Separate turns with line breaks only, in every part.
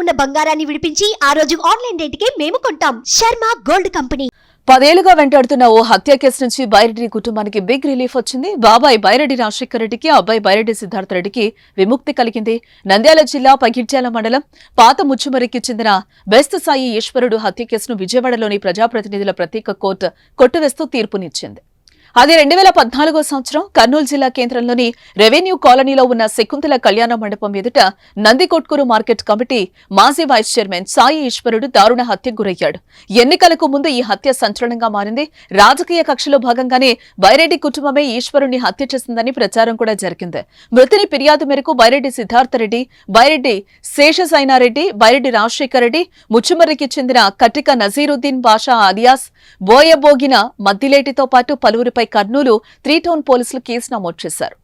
ఉన్న బంగారాన్ని విడిపించి ఆ రోజు ఆన్లైన్ రేటుకే మేము కొంటాం. Sharma gold company.
10 ఏళ్లుగా వెంటాడుతున్న ఓ హత్య కేసు నుంచి బైరెడ్డి కుటుంబానికి బిగ్ రిలీఫ్ వచ్చింది. బాబాయ్ బైరెడ్డి రాజశేఖర రెడ్డికి, అబ్బాయి బైరెడ్డి సిద్ధార్థ రెడ్డికి విముక్తి కలిగింది. నంద్యాల జిల్లా పగిడ్యాల మండలం పాత ముచ్చుమరికి చెందిన బెస్ట్ సాయి ఈశ్వరుడు హత్య కేసును విజయవాడలోని ప్రజాప్రతినిధుల ప్రత్యేక కోర్టు కొట్టివేస్తూ తీర్పునిచ్చింది. అది 2014 సంవత్సరం కర్నూలు జిల్లా కేంద్రంలోని రెవెన్యూ కాలనీలో ఉన్న శకుంతల కళ్యాణ మండపం ఎదుట నందికొట్కూరు మార్కెట్ కమిటీ మాజీ వైస్ చైర్మన్ సాయి ఈశ్వరుడు దారుణ హత్యకు గురయ్యాడు. ఎన్నికలకు ముందు ఈ హత్య సంచలనంగా మారింది. రాజకీయ కక్షలో భాగంగానే బైరెడ్డి కుటుంబమే ఈశ్వరుణ్ణి హత్య చేసిందని ప్రచారం కూడా జరిగింది. మృతుని ఫిర్యాదు మేరకు బైరెడ్డి సిద్ధార్థ రెడ్డి, బైరెడ్డి శేషసైనారెడ్డి, బైరెడ్డి రాజశేఖర రెడ్డి, ముచ్చుమర్రికి చెందిన కటిక నజీరుద్దీన్ బాషా అలియాస్ బోయబోగిన మద్దిలేటితో పాటు పలువురిపై కర్నూలు 3 టౌన్ పోలీసులు కేసు నమోదు చేశారు.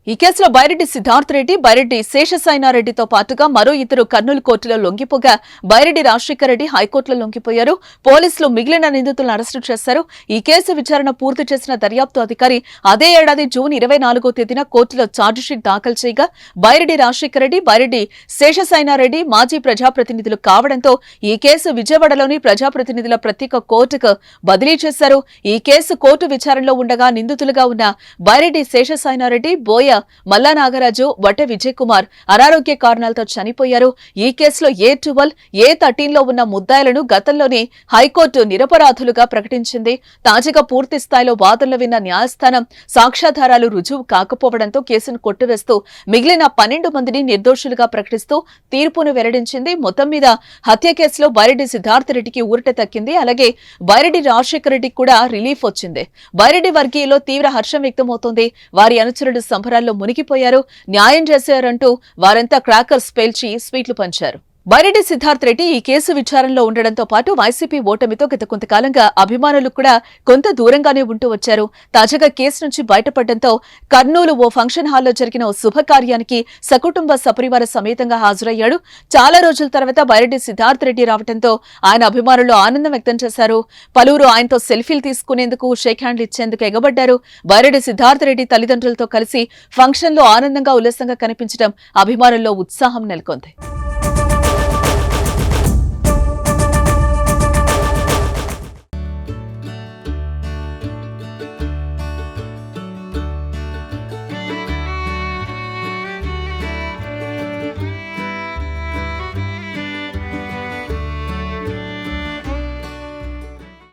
ఈ కేసులో బైరెడ్డి సిద్ధార్థ రెడ్డి, బైరెడ్డి శేషసైనారెడ్డితో పాటుగా మరో ఇద్దరు కర్నూలు కోర్టులో లొంగిపోగా బైరెడ్డి రాజశేఖర రెడ్డి హైకోర్టులో లొంగిపోయారు. పోలీసులు మిగిలిన నిందితులను అరెస్టు చేశారు. ఈ కేసు విచారణ పూర్తి చేసిన దర్యాప్తు అధికారి అదే ఏడాది జూన్ 24వ తేదీన కోర్టులో ఛార్జిషీట్ దాఖలు చేయగా బైరెడ్డి రాజశేఖర రెడ్డి, బైరెడ్డి శేషసైనారెడ్డి మాజీ ప్రజాప్రతినిధులు కావడంతో ఈ కేసు విజయవాడలోని ప్రజాప్రతినిధుల ప్రత్యేక కోర్టుకు బదిలీ చేశారు. ఈ కేసు కోర్టు విచారణలో ఉండగా నిందితులుగా ఉన్న బైరెడ్డి శేషసైనారెడ్డి, బోయ మల్లా నాగరాజు, వట్ట విజయ్ కుమార్ అనారోగ్య కారణాలతో చనిపోయారు. ఈ కేసులో A12, A13లో ఉన్న ముద్దాయిలను గతంలోనే హైకోర్టు నిరపరాధులుగా ప్రకటించింది. తాజాగా పూర్తి స్థాయిలో వాదనలు విన్న న్యాయస్థానం సాక్ష్యాధారాలు రుజువు కాకపోవడంతో కేసును కొట్టివేస్తూ మిగిలిన 12 మందిని నిర్దోషులుగా ప్రకటిస్తూ తీర్పును వెల్లడించింది. మొత్తం మీద హత్య కేసులో బైరెడ్డి సిద్ధార్థ రెడ్డికి ఊరట తక్కింది. అలాగే బైరెడ్డి రాజశేఖర రెడ్డికి కూడా రిలీఫ్ వచ్చింది. బైరెడ్డి వర్గీయులో తీవ్ర హర్షం వ్యక్తమవుతోంది. వారి అనుచరులు సంబరాల్లో మునిగిపోయారు. న్యాయం చేశారంటూ వారంతా క్రాకర్స్ పేల్చి స్వీట్లు పంచారు. బైరెడ్డి సిద్ధార్థ రెడ్డి ఈ కేసు విచారణలో ఉండడంతో పాటు వైసీపీ ఓటమితో గత కొంతకాలంగా అభిమానులు కూడా కొంత దూరంగానే ఉంటూ వచ్చారు. తాజాగా కేసు నుంచి బయటపడడంతో కర్నూలు ఓ ఫంక్షన్ హాల్లో జరిగిన ఓ శుభకార్యానికి సకుటుంబ సపరివార సమేతంగా హాజరయ్యాడు. చాలా రోజుల తర్వాత బైరెడ్డి సిద్ధార్థ రెడ్డి రావడంతో ఆయన అభిమానులు ఆనందం వ్యక్తం చేశారు. పలువురు ఆయనతో సెల్ఫీలు తీసుకునేందుకు, షేక్ హ్యాండ్లు ఇచ్చేందుకు ఎగబడ్డారు. బైరెడ్డి సిద్ధార్థ రెడ్డి తల్లిదండ్రులతో కలిసి ఫంక్షన్లో ఆనందంగా ఉల్లాసంగా కనిపించడం అభిమానుల్లో ఉత్సాహం నెలకొంది.